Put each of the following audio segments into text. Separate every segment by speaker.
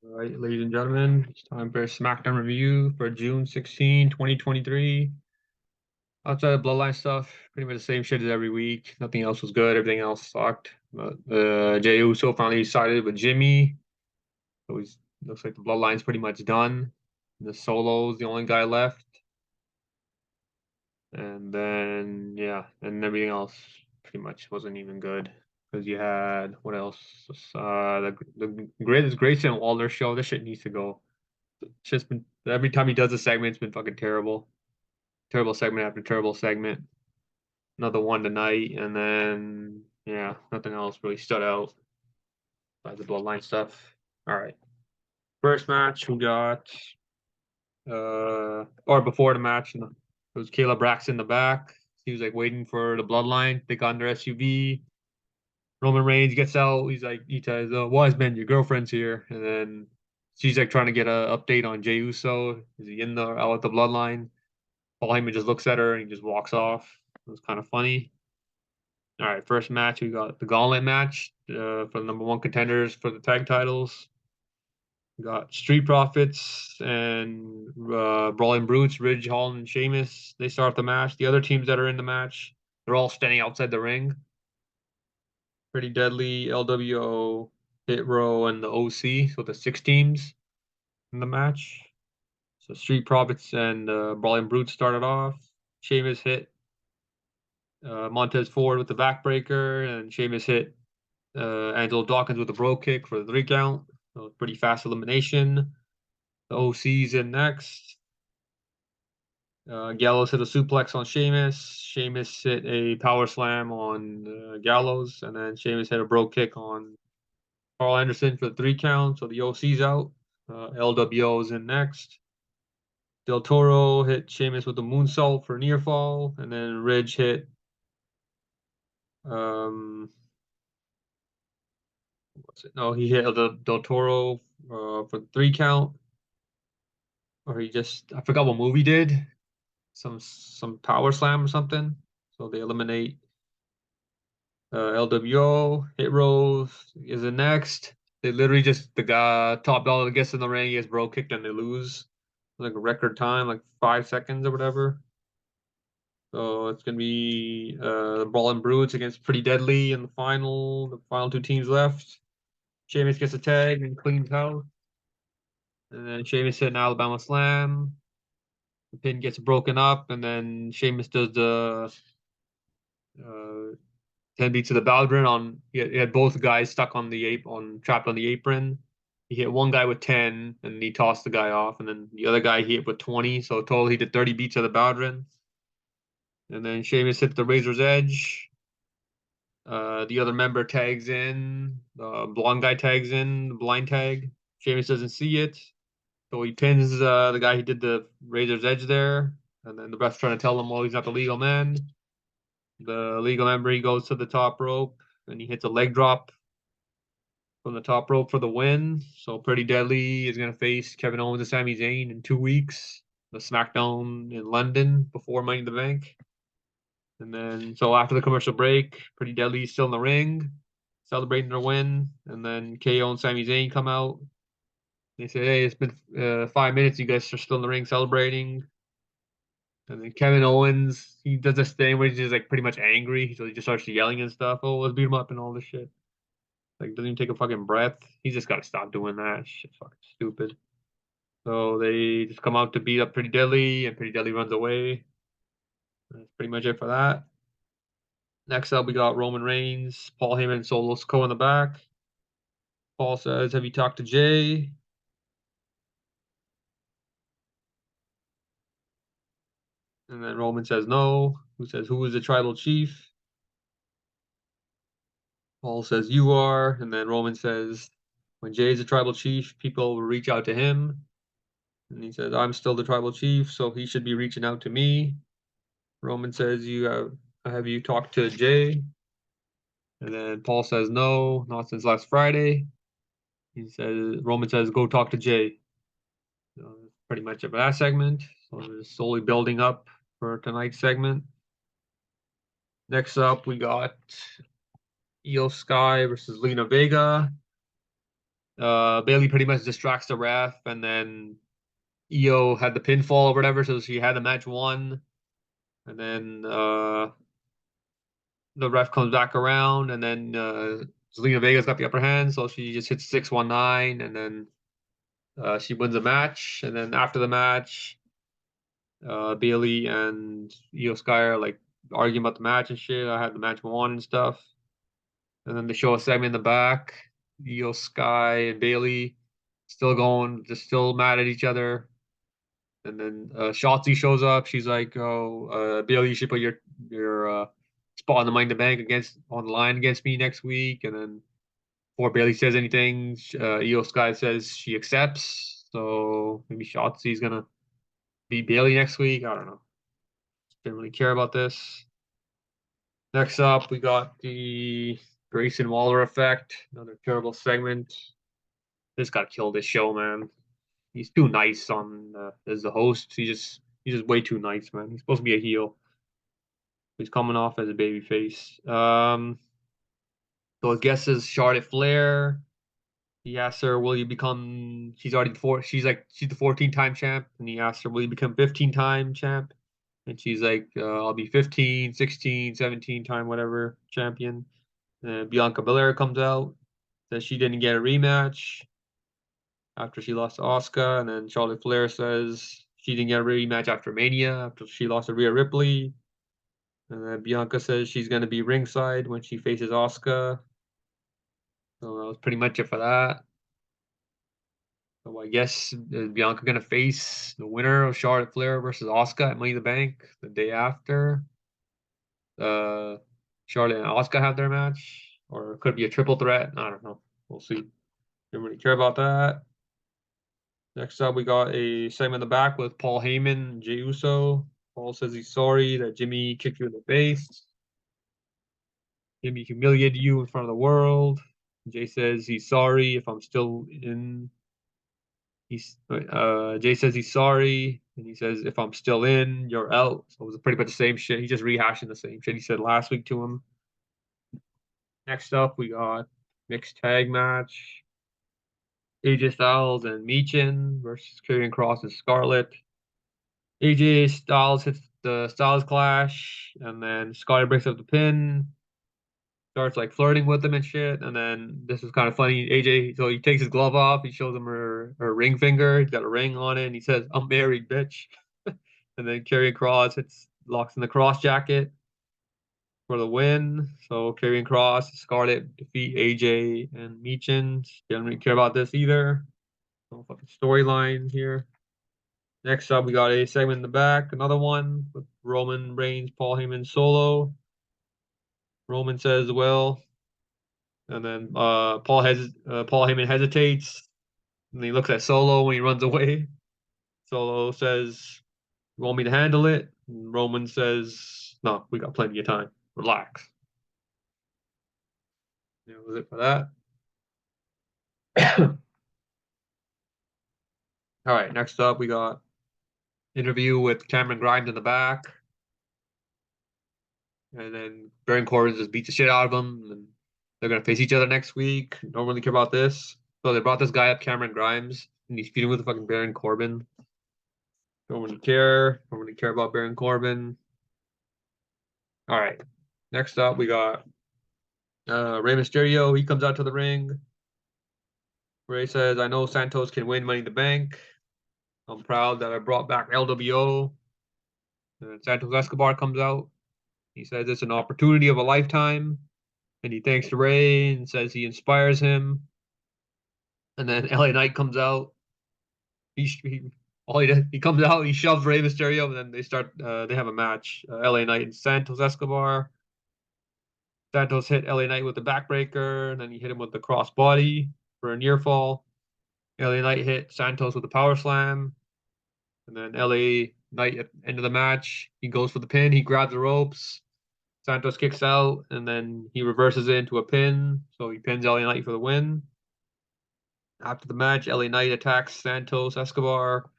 Speaker 1: All right, ladies and gentlemen, it's time for a Smackdown review for June 16, 2023. Outside of Bloodline stuff, pretty much the same shit as every week. Nothing else was good. Everything else sucked. But Jey Uso finally sided with Jimmy. So he's looks like the Bloodline's pretty much done. The Solo's the only guy left. And then, yeah, and everything else pretty much wasn't even good. Because you had, what else? The greatest Grayson Waller show. This shit needs to go. It's just been every time he does a segment, it's been fucking terrible. Terrible segment after terrible segment. Another one tonight, and then yeah, nothing else really stood out by the bloodline stuff. All right. First match we got or before the match, it was Caleb Braxton in the back. He was like waiting for the bloodline. They got in their SUV. Roman Reigns gets out. He says, "Wise man, your girlfriend's here." And then she's like trying to get an update on Jey Uso. Is he in the out with the bloodline? Paul Heyman just looks at her and he just walks off. It was kind of funny. All right, first match we got the Gauntlet Match for the number one contenders for the tag titles. We got Street Profits and Brawling Brutes, Ridge, Holland, and Sheamus. They start the match. The other teams that are in the match, they're all standing outside the ring. Pretty Deadly, LWO, Hit Row, and the OC. So the six teams in the match. So Street Profits and Brawling Brutes started off. Sheamus hit Montez Ford with the backbreaker, and Sheamus hit Angelo Dawkins with a bro kick for the 3 count. So pretty fast elimination. The OC's in next. Gallows hit a suplex on Sheamus. Sheamus hit a power slam on Gallows, and then Sheamus hit a bro kick on Carl Anderson for the 3 count. So the OC's out. LWO's in next. Del Toro hit Sheamus with a moonsault for near fall, and then Ridge hit what's it? No, he hit Del Toro for the 3 count, or he just I forgot what move he did. Some power slam or something. So they eliminate LWO. Hit Rose is the next. They literally just the guy top dollar gets in the ring, he gets bro kicked, and they lose like a record time, like 5 seconds or whatever. So it's gonna be the Brawling Brutes against Pretty Deadly in the final. The final two teams left. Sheamus gets a tag and cleans house. And then Sheamus hit an Alabama Slam. The pin gets broken up, and then Sheamus does the uh, 10 beats to the Baldwin on. He had both guys stuck on the trapped on the apron. He hit one guy with 10, and he tossed the guy off, and then the other guy he hit with 20. So total, he did 30 beats of the Baldwin. And then Sheamus hit the Razor's Edge. The other member tags in. The blonde guy tags in, the blind tag. Sheamus doesn't see it. So he pins the guy who did the Razor's Edge there. And then the ref's trying to tell him, well, he's not the legal man. The legal member, he goes to the top rope and he hits a leg drop from the top rope for the win. So Pretty Deadly is going to face Kevin Owens and Sami Zayn in 2 weeks. The SmackDown in London before Money in the Bank. And then, so after the commercial break, Pretty Deadly is still in the ring, celebrating their win. And then KO and Sami Zayn come out. They say, hey, it's been 5 minutes. You guys are still in the ring celebrating. And then Kevin Owens, he does this thing where he's just like pretty much angry. So he just starts yelling and stuff. Oh, let's beat him up and all this shit. Like, doesn't even take a fucking breath. He's just got to stop doing that. Shit's fucking stupid. So they just come out to beat up Pretty Deadly, and Pretty Deadly runs away. That's pretty much it for that. Next up, we got Roman Reigns, Paul Heyman, and Solo Sikoa in the back. Paul says, have you talked to Jey? And then Roman says no. Who says, who is the tribal chief? Paul says, you are. And then Roman says, when Jey's the tribal chief, people will reach out to him. And he says, I'm still the tribal chief, so he should be reaching out to me. Roman says, have you talked to Jey? And then Paul says, no, not since last Friday. Roman says, go talk to Jey. So that's pretty much it for that segment. So we're slowly building up for tonight's segment. Next up, we got Skye versus Lena Vega. Bailey pretty much distracts the ref, and then Io had the pinfall or whatever, so she had the match won. And then the ref comes back around, and then Zelina Vega's got the upper hand, so she just hits 619, and then she wins the match. And then after the match, Bailey and Io Skye are like arguing about the match and shit. I had the match won and stuff. And then they show a segment in the back. Io Skye and Bailey still going, just still mad at each other. And then Shotzi shows up. She's like, "Oh, Bailey, you should put your spot on the Money in the Bank on the line against me next week." And then before Bailey says anything, Io Skye says she accepts. So maybe Shotzi's gonna beat Bailey next week. I don't know. Didn't really care about this. Next up, we got the Grayson Waller effect. Another terrible segment. This got killed this show, man. He's too nice on as the host. He's just way too nice, man. He's supposed to be a heel. He's coming off as a baby face. So his guess is Charlotte Flair. He asks her, "Will you become?" She's already she's the 14-time champ, and he asks her, "Will you become 15-time champ?" And she's like, "I'll be 15, 16, 17-time whatever champion." Bianca Belair comes out, says she didn't get a rematch after she lost to Asuka, and then Charlotte Flair says she didn't get a rematch after Mania after she lost to Rhea Ripley. And then Bianca says she's going to be ringside when she faces Asuka. So that was pretty much it for that. So I guess is Bianca going to face the winner of Charlotte Flair versus Asuka at Money in the Bank the day after? Charlotte and Asuka have their match, or it could be a triple threat. I don't know. We'll see. Don't really care about that. Next up, we got a segment in the back with Paul Heyman and Jey Uso. Paul says he's sorry that Jimmy kicked you in the face. Jimmy humiliated you in front of the world. Jay says he's sorry if I'm still in. Jay says he's sorry, and he says if I'm still in, you're out. So it was pretty much the same shit. He's just rehashing the same shit he said last week to him. Next up, we got mixed tag match. AJ Styles and Michin versus Karrion Kross and Scarlett. AJ Styles hits the Styles Clash, and then Scotty breaks up the pin, starts like flirting with him and shit. And then this is kind of funny. AJ, so he takes his glove off, he shows him her ring finger. He's got a ring on it, and he says, "I'm married, bitch." And then Karrion Kross locks in the cross jacket for the win. So Karrion Kross, Scarlett defeat AJ and Michin. Didn't really care about this either. No fucking storyline here. Next up, we got a segment in the back, another one with Roman Reigns, Paul Heyman solo. Roman says, "Well," and then Paul Heyman hesitates, and he looks at Solo when he runs away. Solo says, "You want me to handle it?" And Roman says, "No, we got plenty of time. Relax." That was it for that. All right, next up, we got interview with Cameron Grimes in the back. And then Baron Corbin just beats the shit out of him. And they're going to face each other next week. Don't really care about this. So they brought this guy up, Cameron Grimes, and he's feuding with the fucking Baron Corbin. Don't really care. Don't really care about Baron Corbin. All right. Next up, we got Rey Mysterio. He comes out to the ring. Rey says, "I know Santos can win Money in the Bank. I'm proud that I brought back LWO." And Santos Escobar comes out. He says it's an opportunity of a lifetime. And he thanks Rey and says he inspires him. And then LA Knight comes out. He comes out, he shoves Rey Mysterio, and then they have a match. LA Knight and Santos Escobar. Santos hit LA Knight with the backbreaker, and then he hit him with the crossbody for a near fall. LA Knight hit Santos with a power slam. And then LA Knight at the end of the match, he goes for the pin, he grabs the ropes. Santos kicks out, and then he reverses it into a pin, so he pins LA Knight for the win. After the match, LA Knight attacks Santos Escobar,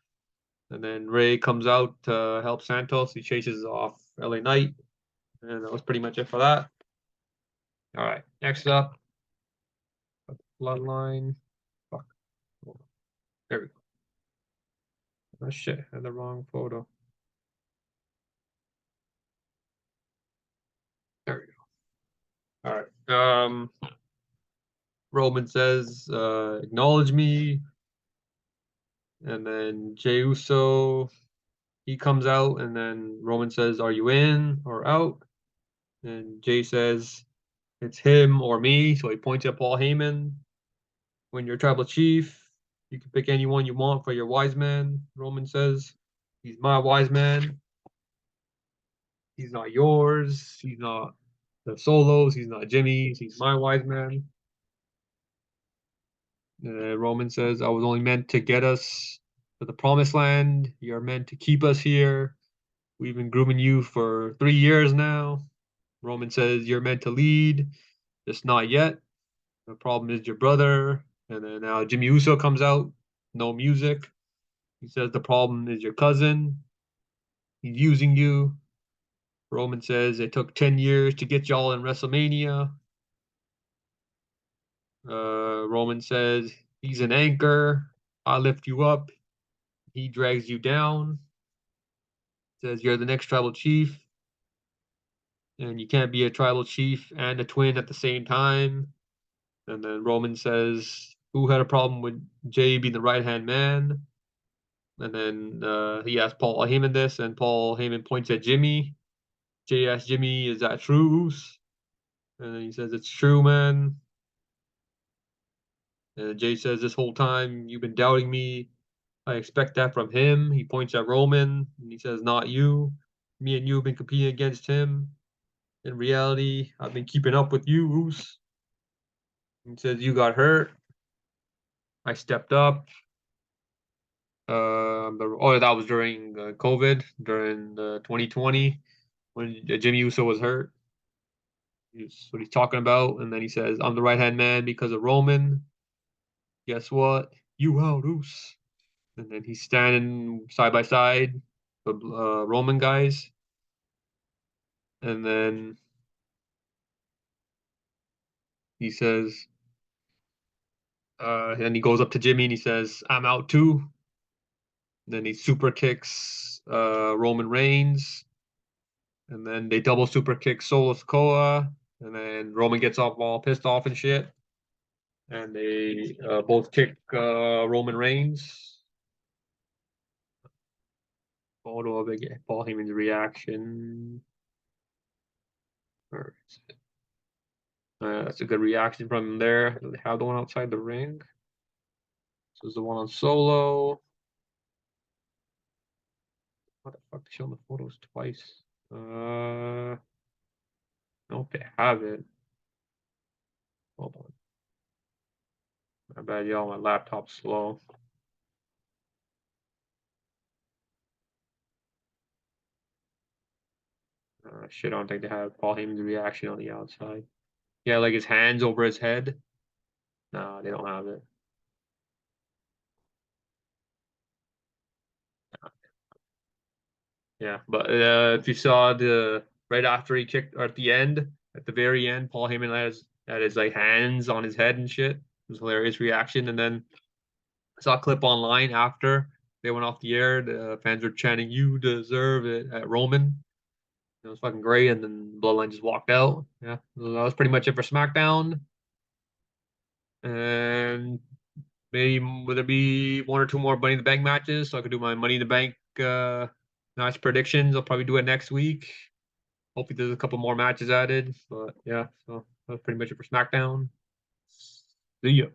Speaker 1: and then Rey comes out to help Santos. He chases off LA Knight, and that was pretty much it for that. All right, next up, Bloodline There we go. Oh shit, I had the wrong photo. There we go. All right. Roman says, acknowledge me. And then Jey Uso, he comes out, and then Roman says, are you in or out? And Jey says, it's him or me. So he points at Paul Heyman. When you're tribal chief, you can pick anyone you want for your wise man, Roman says. He's my wise man. He's not yours. He's not the Solos. He's not Jimmy's. He's my wise man. Roman says, I was only meant to get us to the promised land. You're meant to keep us here. We've been grooming you for 3 years now. Roman says, you're meant to lead, just not yet. The problem is your brother. And then now Jimmy Uso comes out, no music. He says, the problem is your cousin. He's using you. Roman says, it took 10 years to get y'all in WrestleMania. Roman says, he's an anchor. I lift you up. He drags you down. Says, you're the next tribal chief. And you can't be a tribal chief and a twin at the same time. And then Roman says, who had a problem with Jey being the right hand man? And then he asks Paul Heyman this, and Paul Heyman points at Jimmy. Jey asks Jimmy, is that true? And then he says, it's true, man. And Jey says, this whole time you've been doubting me. I expect that from him. He points at Roman, and he says, not you. Me and you have been competing against him. In reality, I've been keeping up with you, Roos. He says, you got hurt. I stepped up. That was during COVID, during 2020, when Jimmy Uso was hurt. That's what he's talking about. And then he says, I'm the right hand man because of Roman. Guess what? You out, Us. And then he's standing side by side, the Roman guys. And then he says, and he goes up to Jimmy and he says, I'm out too. And then he super kicks Roman Reigns. And then they double super kick Solo Sikoa. And then Roman gets off all pissed off and shit. And they both kick Roman Reigns. Photo of Paul Heyman's reaction. That's a good reaction from him there. They have the one outside the ring. This is the one on Solo. What the fuck? They show the photos twice. I don't they have it. Hold on. My bad, y'all. My laptop's slow. Shit, I don't think they have Paul Heyman's reaction on the outside. Yeah, like his hands over his head. No, they don't have it. Yeah, but if you saw the right after he kicked, or at the end, at the very end, Paul Heyman had his like hands on his head and shit. It was a hilarious reaction. And then I saw a clip online after they went off the air. The fans were chanting, "You deserve it" at Roman. It was fucking great. And then Bloodline just walked out. Yeah, so that was pretty much it for SmackDown. And maybe would there be one or two more Money in the Bank matches so I could do my Money in the Bank match predictions? I'll probably do it next week. Hopefully, there's a couple more matches added. But yeah, so that's pretty much it for SmackDown. See ya.